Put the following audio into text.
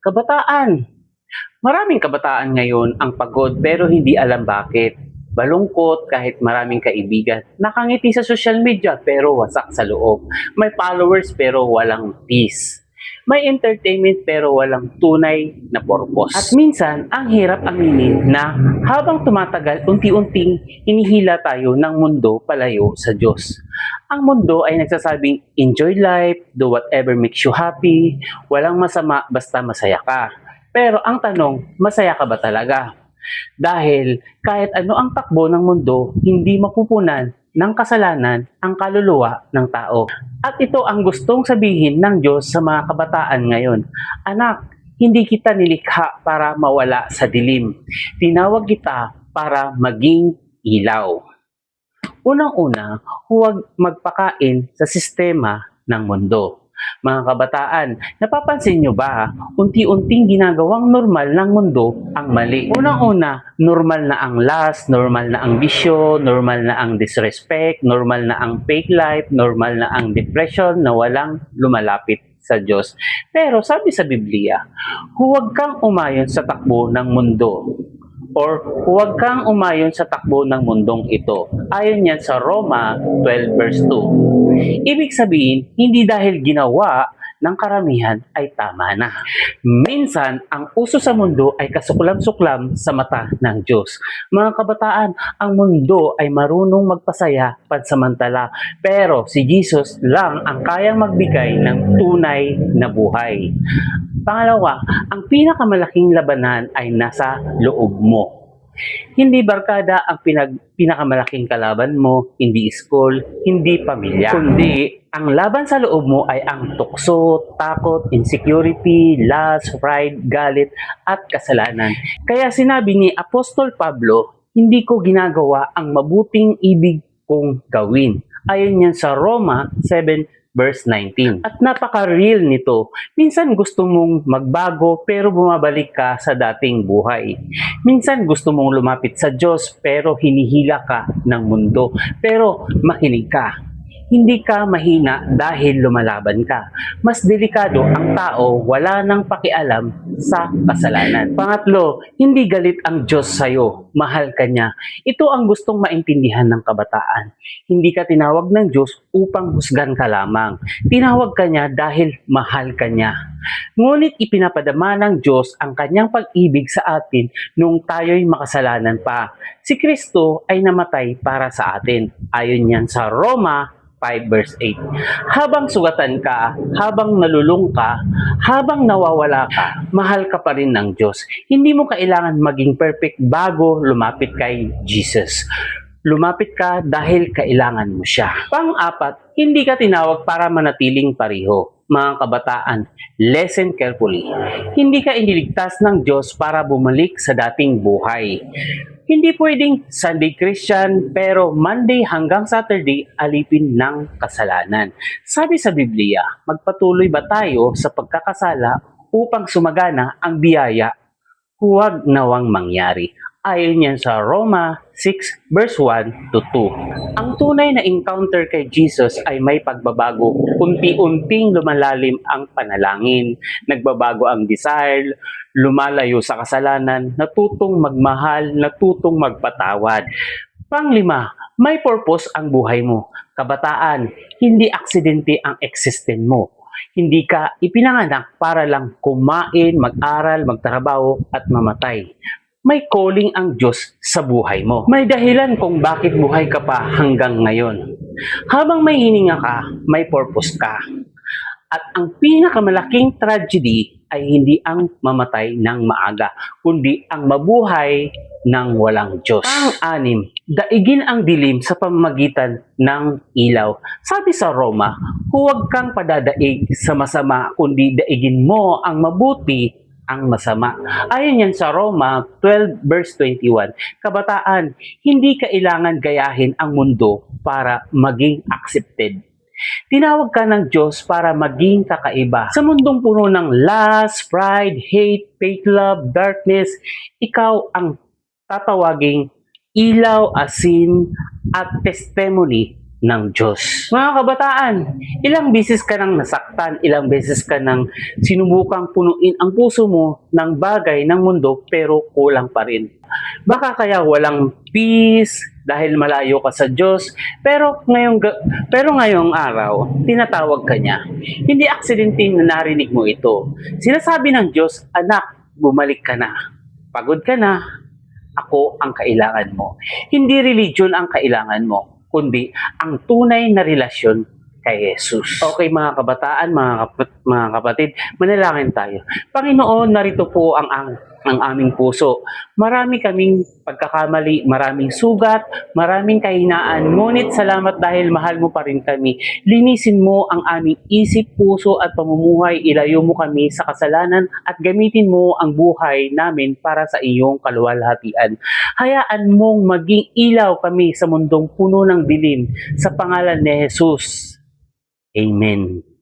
Kabataan. Maraming kabataan ngayon ang pagod pero hindi alam bakit. Balungkot kahit maraming kaibigan. Nakangiti sa social media pero wasak sa loob. May followers pero walang peace. May entertainment pero walang tunay na purpose. At minsan, ang hirap aminin na habang tumatagal, unti-unting hinihila tayo ng mundo palayo sa Diyos. Ang mundo ay nagsasabing, enjoy life, do whatever makes you happy, walang masama basta masaya ka. Pero ang tanong, masaya ka ba talaga? Dahil kahit ano ang takbo ng mundo, hindi mapupunan ng kasalanan ang kaluluwa ng tao. At ito ang gustong sabihin ng Diyos sa mga kabataan ngayon. Anak, hindi kita nilikha para mawala sa dilim. Tinawag kita para maging ilaw. Unang-una, huwag magpakain sa sistema ng mundo. Mga kabataan, napapansin nyo ba, unti-unting ginagawang normal ng mundo ang mali. Unang-una, normal na ang lust, normal na ang bisyo, normal na ang disrespect, normal na ang fake life, normal na ang depression na walang lumalapit sa Diyos. Pero sabi sa Biblia, huwag kang umayon sa takbo ng mundo. Or huwag kang umayon sa takbo ng mundong ito. Ayon yan sa Roma 12 verse 2. Ibig sabihin, hindi dahil ginawa ng karamihan ay tama na. Minsan, ang uso sa mundo ay kasuklam-suklam sa mata ng Diyos. Mga kabataan, ang mundo ay marunong magpasaya pansamantala. Pero si Jesus lang ang kayang magbigay ng tunay na buhay. Pangalawa, ang pinakamalaking labanan ay nasa loob mo. Hindi barkada ang pinakamalaking kalaban mo, hindi school, hindi pamilya. Kundi, ang laban sa loob mo ay ang tukso, takot, insecurity, lust, pride, galit, at kasalanan. Kaya sinabi ni Apostol Pablo, hindi ko ginagawa ang mabuting ibig kong gawin. Ayon yan sa Roma 7 verse 19. At napaka-real nito. Minsan gusto mong magbago pero bumabalik ka sa dating buhay. Minsan gusto mong lumapit sa Diyos pero hinihila ka ng mundo. Pero makinig ka. Hindi ka mahina dahil lumalaban ka. Mas delikado ang tao wala nang pakialam sa kasalanan. Pangatlo, hindi galit ang Diyos sa'yo. Mahal ka niya. Ito ang gustong maintindihan ng kabataan. Hindi ka tinawag ng Diyos upang husgan ka lamang. Tinawag ka niya dahil mahal ka niya. Ngunit ipinapadama ng Diyos ang kanyang pag-ibig sa atin nung tayo'y makasalanan pa. Si Kristo ay namatay para sa atin. Ayon yan sa Roma 5 verse 8. Habang sugatan ka, habang nalulung ka, habang nawawala ka, mahal ka pa rin ng Diyos. Hindi mo kailangan maging perfect bago lumapit kay Jesus. Lumapit ka dahil kailangan mo siya. Pang-apat, hindi ka tinawag para manatiling pareho. Mga kabataan, listen carefully. Hindi ka iniligtas ng Diyos para bumalik sa dating buhay. Hindi pwedeng Sunday Christian pero Monday hanggang Saturday alipin ng kasalanan. Sabi sa Biblia, magpatuloy ba tayo sa pagkakasala upang sumagana ang biyaya? Huwag nawang mangyari. Ayon yan sa Roma 6 verse 1 to 2. Ang tunay na encounter kay Jesus ay may pagbabago. Unti-unting lumalalim ang panalangin, nagbabago ang desire, lumalayo sa kasalanan, natutong magmahal, natutong magpatawad. Panglima, may purpose ang buhay mo. Kabataan, hindi aksidente ang existence mo. Hindi ka ipinanganak para lang kumain, mag-aral, magtrabaho at mamatay. May calling ang Diyos sa buhay mo. May dahilan kung bakit buhay ka pa hanggang ngayon. Habang may hininga ka, may purpose ka. At ang pinakamalaking tragedy ay hindi ang mamatay ng maaga, kundi ang mabuhay ng walang Diyos. Pang-anim, daigin ang dilim sa pamamagitan ng ilaw. Sabi sa Roma, huwag kang padadaig sa masama, kundi daigin mo ang mabuti ang masama. Ayon yan sa Roma 12 verse 21. Kabataan, hindi kailangan gayahin ang mundo para maging accepted. Tinawag ka ng Diyos para maging kakaiba. Sa mundong puno ng lust, pride, hate, fake love, darkness, ikaw ang tatawaging ilaw, asin, at testimony ng Diyos. Mga kabataan, ilang beses ka nang nasaktan, ilang beses ka nang sinubukang punuin ang puso mo ng bagay ng mundo pero kulang pa rin. Baka kaya walang peace dahil malayo ka sa Diyos, pero ngayong araw, tinatawag ka niya. Hindi aksidente na narinig mo ito. Sinasabi ng Diyos, anak, bumalik ka na. Pagod ka na, ako ang kailangan mo. Hindi religion ang kailangan mo, kundi ang tunay na relasyon kay Jesus. Okay mga kabataan, mga kapatid, manalangin tayo. Panginoon, narito po ang aming puso. Marami kaming pagkakamali, maraming sugat, maraming kahinaan. Ngunit salamat dahil mahal mo pa rin kami. Linisin mo ang aming isip, puso at pamumuhay. Ilayo mo kami sa kasalanan at gamitin mo ang buhay namin para sa iyong kaluwalhatian. Hayaan mong maging ilaw kami sa mundong puno ng dilim. Sa pangalan ni Jesus. Amen.